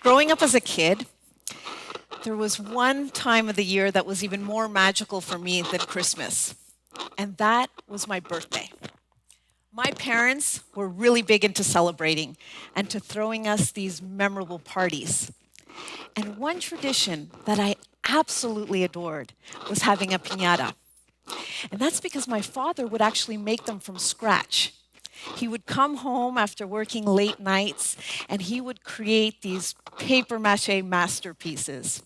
Growing up as a kid, there was one time of the year that was even more magical for me than Christmas, and that was my birthday. My parents were really big into celebrating and to throwing us these memorable parties. And one tradition that I absolutely adored was having a piñata. And that's because my father would actually make them from scratch. He would come home after working late nights and he would create these paper mache masterpieces.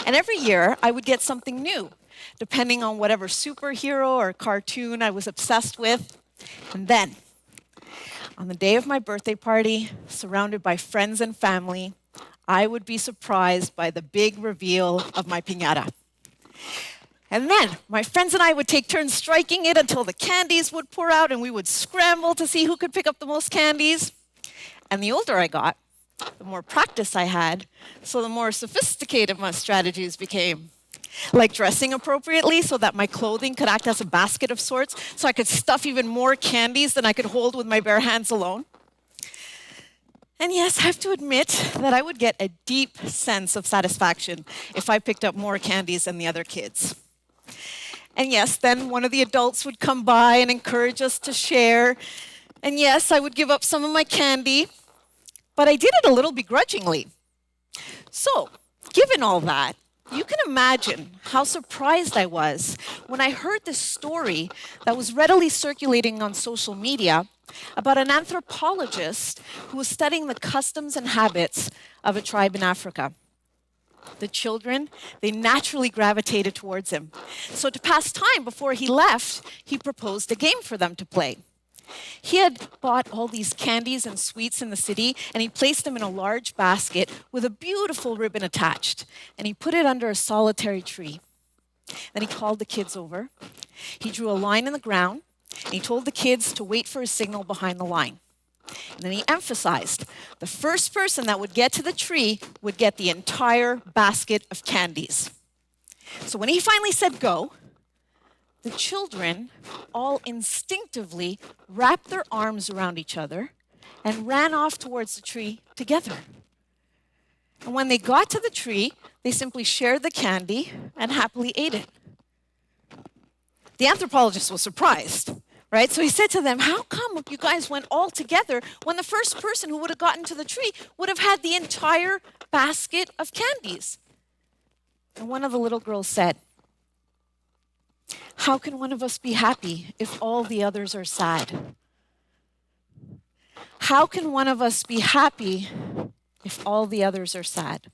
And every year I would get something new, depending on whatever superhero or cartoon I was obsessed with. And then, on the day of my birthday party, surrounded by friends and family, I would be surprised by the big reveal of my piñata. And then my friends and I would take turns striking it until the candies would pour out and we would scramble to see who could pick up the most candies. And the older I got, the more practice I had, so the more sophisticated my strategies became. Like dressing appropriately so that my clothing could act as a basket of sorts, so I could stuff even more candies than I could hold with my bare hands alone. And yes, I have to admit that I would get a deep sense of satisfaction if I picked up more candies than the other kids. And yes, then one of the adults would come by and encourage us to share. And yes, I would give up some of my candy, but I did it a little begrudgingly. So, given all that, you can imagine how surprised I was when I heard this story that was readily circulating on social media about an anthropologist who was studying the customs and habits of a tribe in Africa. The children, they naturally gravitated towards him. So to pass time before he left, he proposed a game for them to play. He had bought all these candies and sweets in the city, and he placed them in a large basket with a beautiful ribbon attached, and he put it under a solitary tree. Then he called the kids over. He drew a line in the ground, and he told the kids to wait for a signal behind the line. And then he emphasized, the first person that would get to the tree would get the entire basket of candies. So when he finally said go, the children all instinctively wrapped their arms around each other and ran off towards the tree together. And when they got to the tree, they simply shared the candy and happily ate it. The anthropologist was surprised, right? So he said to them, how come you guys went all together when the first person who would have gotten to the tree would have had the entire basket of candies? And one of the little girls said, how can one of us be happy if all the others are sad? How can one of us be happy if all the others are sad?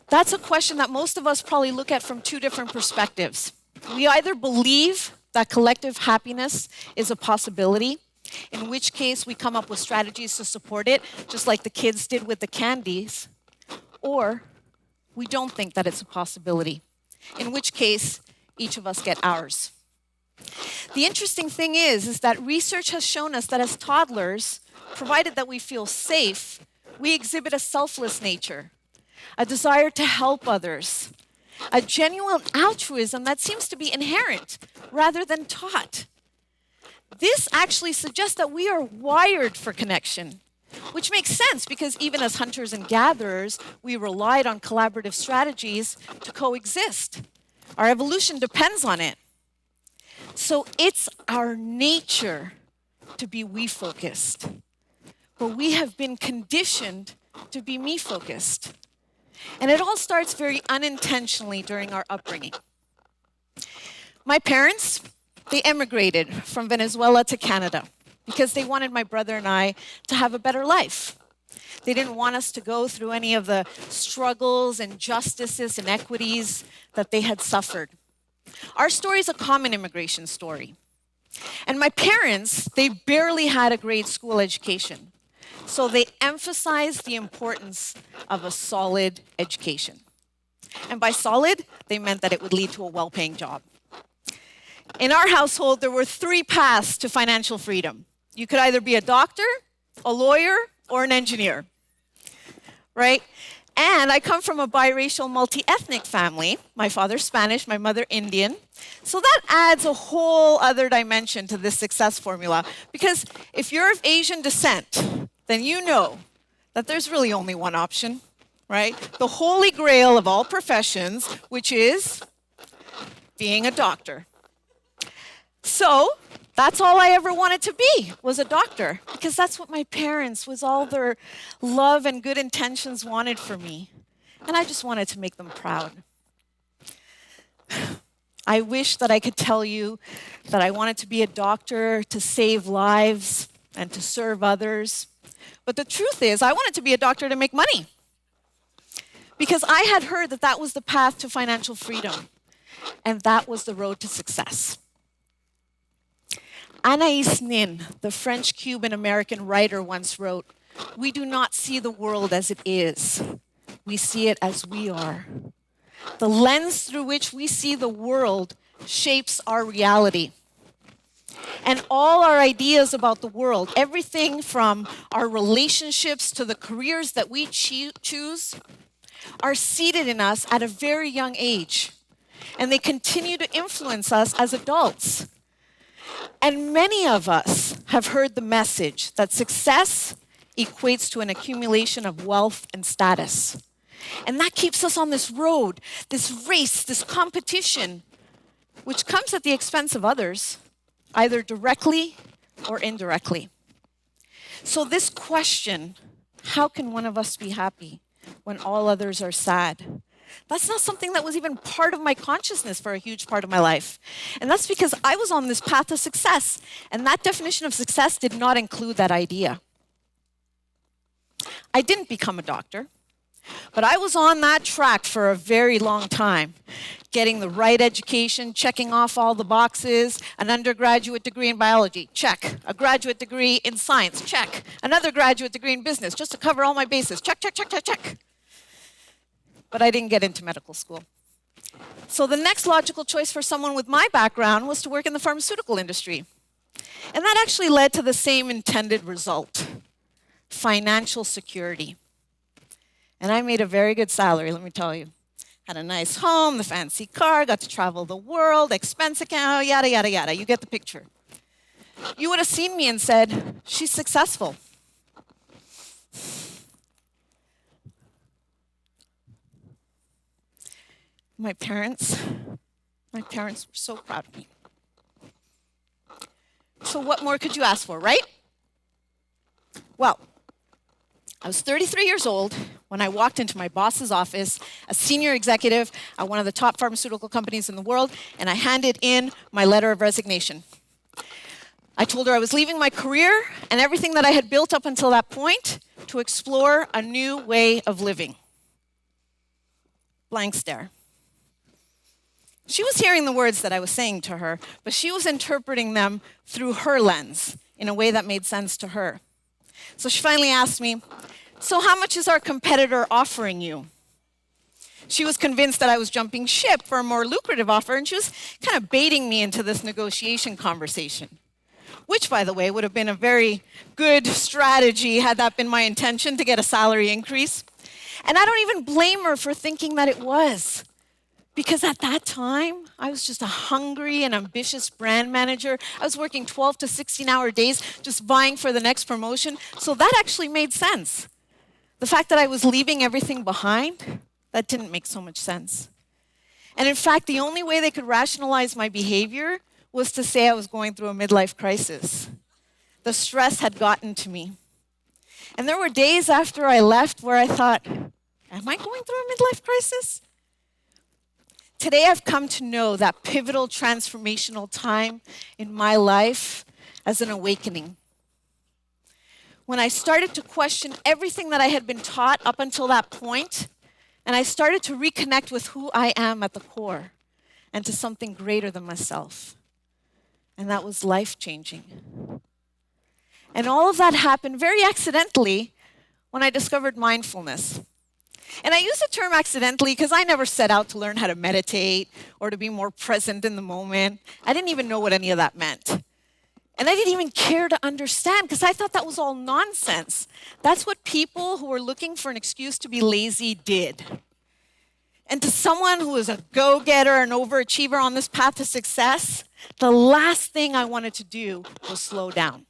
That's a question that most of us probably look at from two different perspectives. We either believe that collective happiness is a possibility, in which case we come up with strategies to support it, just like the kids did with the candies, or we don't think that it's a possibility, in which case each of us get ours. The interesting thing is that research has shown us that as toddlers, provided that we feel safe, we exhibit a selfless nature, a desire to help others, a genuine altruism that seems to be inherent rather than taught. This actually suggests that we are wired for connection, which makes sense because even as hunters and gatherers, we relied on collaborative strategies to coexist. Our evolution depends on it. So it's our nature to be we-focused, but we have been conditioned to be me-focused. And it all starts very unintentionally during our upbringing. My parents, they emigrated from Venezuela to Canada because they wanted my brother and I to have a better life. They didn't want us to go through any of the struggles, injustices, inequities that they had suffered. Our story is a common immigration story. And my parents, they barely had a grade school education. So they emphasized the importance of a solid education. And by solid, they meant that it would lead to a well-paying job. In our household, there were 3 paths to financial freedom. You could either be a doctor, a lawyer, or an engineer, right? And I come from a biracial, multi-ethnic family. My father's Spanish, my mother Indian. So that adds a whole other dimension to this success formula. Because if you're of Asian descent, then you know that there's really only one option, right? The holy grail of all professions, which is being a doctor. So that's all I ever wanted to be, was a doctor, because that's what my parents, was all their love and good intentions wanted for me. And I just wanted to make them proud. I wish that I could tell you that I wanted to be a doctor to save lives and to serve others. But the truth is, I wanted to be a doctor to make money. Because I had heard that that was the path to financial freedom. And that was the road to success. Anaïs Nin, the French-Cuban-American writer, once wrote, "We do not see the world as it is. We see it as we are. The lens through which we see the world shapes our reality. And all our ideas about the world, everything from our relationships to the careers that we choose, are seated in us at a very young age. And they continue to influence us as adults. And many of us have heard the message that success equates to an accumulation of wealth and status. And that keeps us on this road, this race, this competition, which comes at the expense of others, either directly or indirectly. So this question, how can one of us be happy when all others are sad? That's not something that was even part of my consciousness for a huge part of my life. And that's because I was on this path of success, and that definition of success did not include that idea. I didn't become a doctor, but I was on that track for a very long time, getting the right education, checking off all the boxes, an undergraduate degree in biology, check. A graduate degree in science, check. Another graduate degree in business, just to cover all my bases, check, check, check, check, check. But I didn't get into medical school. So the next logical choice for someone with my background was to work in the pharmaceutical industry. And that actually led to the same intended result, financial security. And I made a very good salary, let me tell you. Had a nice home, the fancy car, got to travel the world, expense account, yada, yada, yada. You get the picture. You would have seen me and said, she's successful. My parents were so proud of me. So what more could you ask for, right? Well, I was 33 years old when I walked into my boss's office, a senior executive at one of the top pharmaceutical companies in the world, and I handed in my letter of resignation. I told her I was leaving my career and everything that I had built up until that point to explore a new way of living. Blank stare. She was hearing the words that I was saying to her, but she was interpreting them through her lens in a way that made sense to her. So she finally asked me, "So how much is our competitor offering you?" She was convinced that I was jumping ship for a more lucrative offer, and she was kind of baiting me into this negotiation conversation, which, by the way, would have been a very good strategy had that been my intention, to get a salary increase. And I don't even blame her for thinking that it was. Because at that time, I was just a hungry and ambitious brand manager. I was working 12 to 16-hour days, just vying for the next promotion. So that actually made sense. The fact that I was leaving everything behind, that didn't make so much sense. And in fact, the only way they could rationalize my behavior was to say I was going through a midlife crisis. The stress had gotten to me. And there were days after I left where I thought, am I going through a midlife crisis? Today, I've come to know that pivotal transformational time in my life as an awakening. When I started to question everything that I had been taught up until that point, and I started to reconnect with who I am at the core and to something greater than myself. And that was life-changing. And all of that happened very accidentally when I discovered mindfulness. And I use the term accidentally because I never set out to learn how to meditate or to be more present in the moment. I didn't even know what any of that meant. And I didn't even care to understand because I thought that was all nonsense. That's what people who were looking for an excuse to be lazy did. And to someone who was a go-getter, an overachiever on this path to success, the last thing I wanted to do was slow down.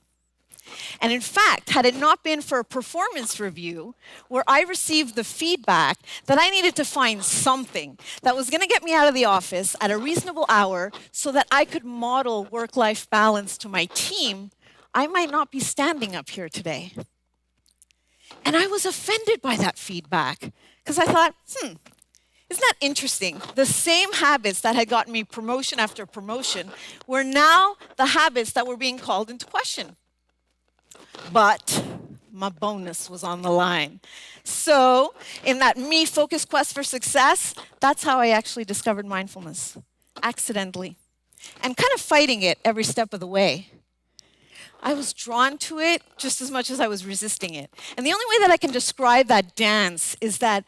And in fact, had it not been for a performance review where I received the feedback that I needed to find something that was going to get me out of the office at a reasonable hour so that I could model work-life balance to my team, I might not be standing up here today. And I was offended by that feedback because I thought, isn't that interesting? The same habits that had gotten me promotion after promotion were now the habits that were being called into question. But my bonus was on the line. So in that me-focused quest for success, that's how I actually discovered mindfulness, accidentally, and kind of fighting it every step of the way. I was drawn to it just as much as I was resisting it. And the only way that I can describe that dance is that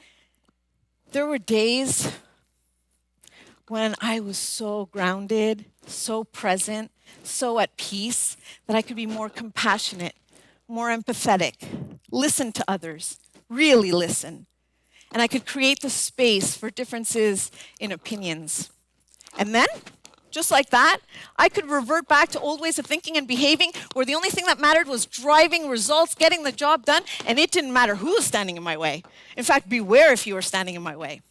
there were days when I was so grounded, so present, so at peace that I could be more compassionate, more empathetic, listen to others, really listen. And I could create the space for differences in opinions. And then, just like that, I could revert back to old ways of thinking and behaving where the only thing that mattered was driving results, getting the job done, and it didn't matter who was standing in my way. In fact, beware if you were standing in my way.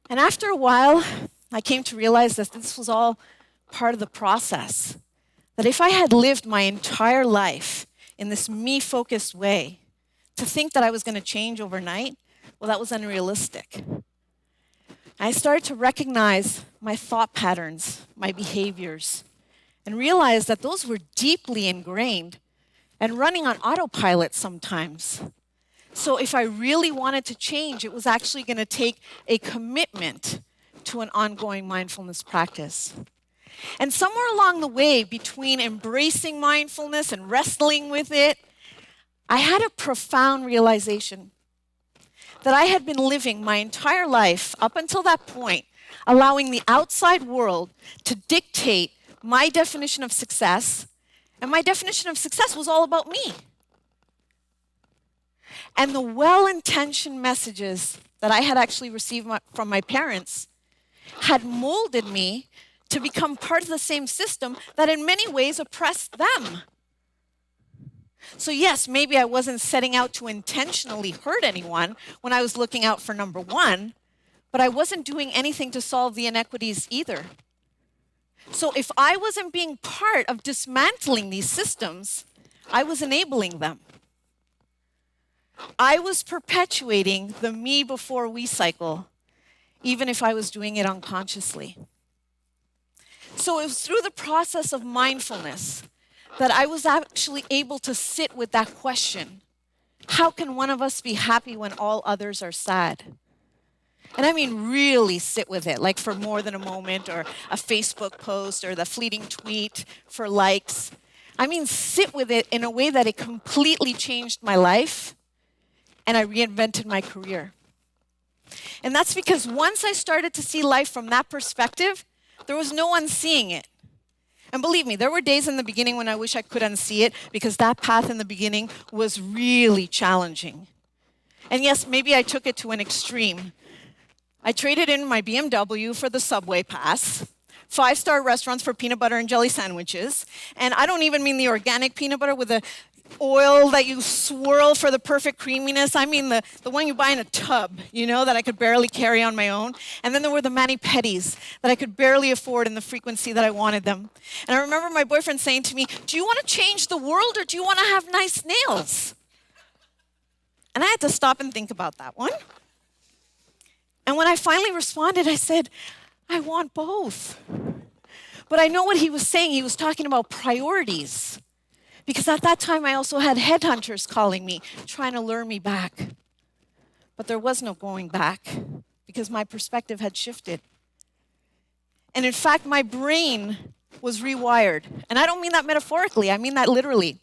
And after a while, I came to realize that this was all part of the process. That if I had lived my entire life in this me-focused way, to think that I was going to change overnight, well, that was unrealistic. I started to recognize my thought patterns, my behaviors, and realize that those were deeply ingrained and running on autopilot sometimes. So if I really wanted to change, it was actually going to take a commitment to an ongoing mindfulness practice. And somewhere along the way, between embracing mindfulness and wrestling with it, I had a profound realization that I had been living my entire life up until that point, allowing the outside world to dictate my definition of success, and my definition of success was all about me. And the well-intentioned messages that I had actually received from my parents had molded me to become part of the same system that in many ways oppressed them. So yes, maybe I wasn't setting out to intentionally hurt anyone when I was looking out for number one, but I wasn't doing anything to solve the inequities either. So if I wasn't being part of dismantling these systems, I was enabling them. I was perpetuating the me before we cycle, even if I was doing it unconsciously. So it was through the process of mindfulness that I was actually able to sit with that question. How can one of us be happy when all others are sad? And I mean really sit with it, like for more than a moment, or a Facebook post, or the fleeting tweet for likes. I mean sit with it in a way that it completely changed my life, and I reinvented my career. And that's because once I started to see life from that perspective, there was no unseeing it. And believe me, there were days in the beginning when I wish I could unsee it because that path in the beginning was really challenging. And yes, maybe I took it to an extreme. I traded in my BMW for the subway pass, 5-star restaurants for peanut butter and jelly sandwiches, and I don't even mean the organic peanut butter with the oil that you swirl for the perfect creaminess. I mean the one you buy in a tub, that I could barely carry on my own. And then there were the mani-pedis that I could barely afford in the frequency that I wanted them. And I remember my boyfriend saying to me, do you want to change the world or do you want to have nice nails? And I had to stop and think about that one. And when I finally responded, I said, I want both. But I know what he was saying. He was talking about priorities. Because at that time, I also had headhunters calling me, trying to lure me back. But there was no going back because my perspective had shifted. And in fact, my brain was rewired. And I don't mean that metaphorically, I mean that literally.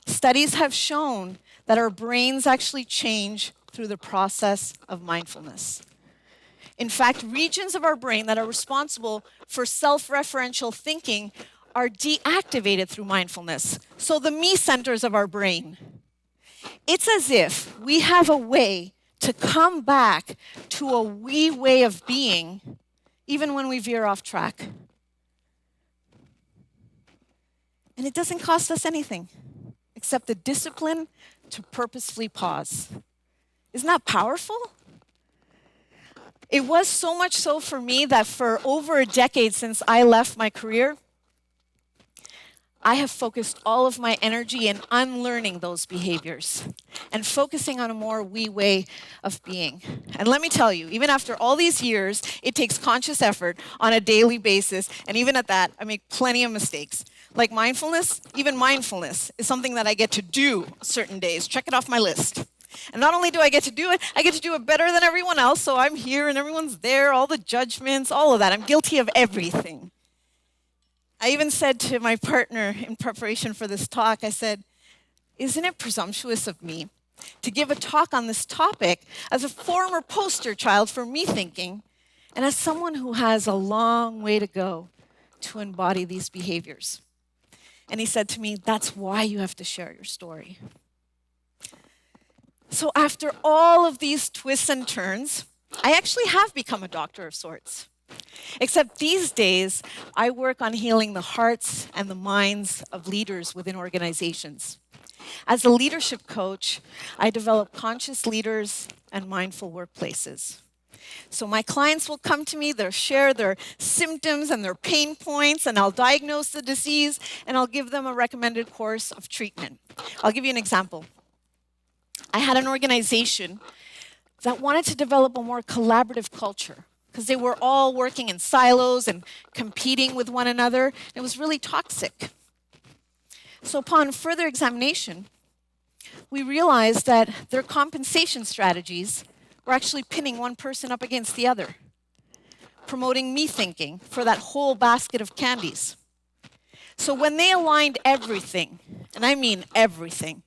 Studies have shown that our brains actually change through the process of mindfulness. In fact, regions of our brain that are responsible for self-referential thinking are deactivated through mindfulness. So the me centers of our brain. It's as if we have a way to come back to a we way of being, even when we veer off track. And it doesn't cost us anything except the discipline to purposefully pause. Isn't that powerful? It was so much so for me that for over a decade since I left my career, I have focused all of my energy in unlearning those behaviors and focusing on a more we way of being. And let me tell you, even after all these years, it takes conscious effort on a daily basis. And even at that, I make plenty of mistakes. Like mindfulness, even mindfulness is something that I get to do certain days. Check it off my list. And not only do I get to do it, I get to do it better than everyone else. So I'm here and everyone's there, all the judgments, all of that. I'm guilty of everything. I even said to my partner in preparation for this talk, I said, isn't it presumptuous of me to give a talk on this topic as a former poster child for me thinking, and as someone who has a long way to go to embody these behaviors? And he said to me, that's why you have to share your story. So after all of these twists and turns, I actually have become a doctor of sorts. Except these days, I work on healing the hearts and the minds of leaders within organizations. As a leadership coach, I develop conscious leaders and mindful workplaces. So my clients will come to me, they'll share their symptoms and their pain points, and I'll diagnose the disease, and I'll give them a recommended course of treatment. I'll give you an example. I had an organization that wanted to develop a more collaborative culture, because they were all working in silos and competing with one another. It was really toxic. So upon further examination, we realized that their compensation strategies were actually pinning one person up against the other, promoting me thinking for that whole basket of candies. So when they aligned everything, and I mean everything,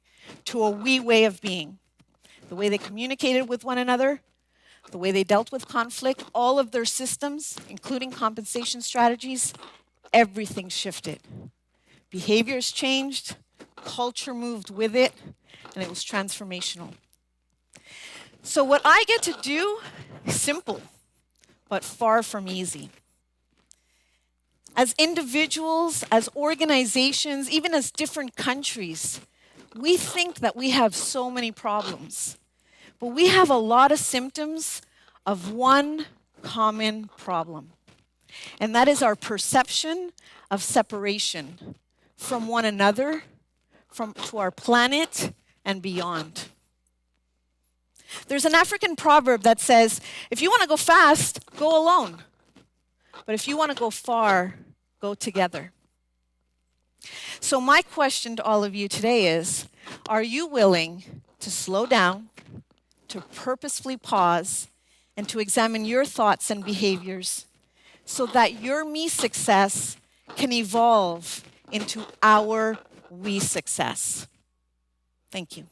to a we way of being, the way they communicated with one another, the way they dealt with conflict, all of their systems, including compensation strategies, everything shifted. Behaviors changed, culture moved with it, and it was transformational. So what I get to do is simple, but far from easy. As individuals, as organizations, even as different countries, we think that we have so many problems. But we have a lot of symptoms of one common problem, and that is our perception of separation from one another, to our planet, and beyond. There's an African proverb that says, if you want to go fast, go alone. But if you want to go far, go together. So my question to all of you today is, are you willing to slow down, to purposefully pause, and to examine your thoughts and behaviors so that your me success can evolve into our we success? Thank you.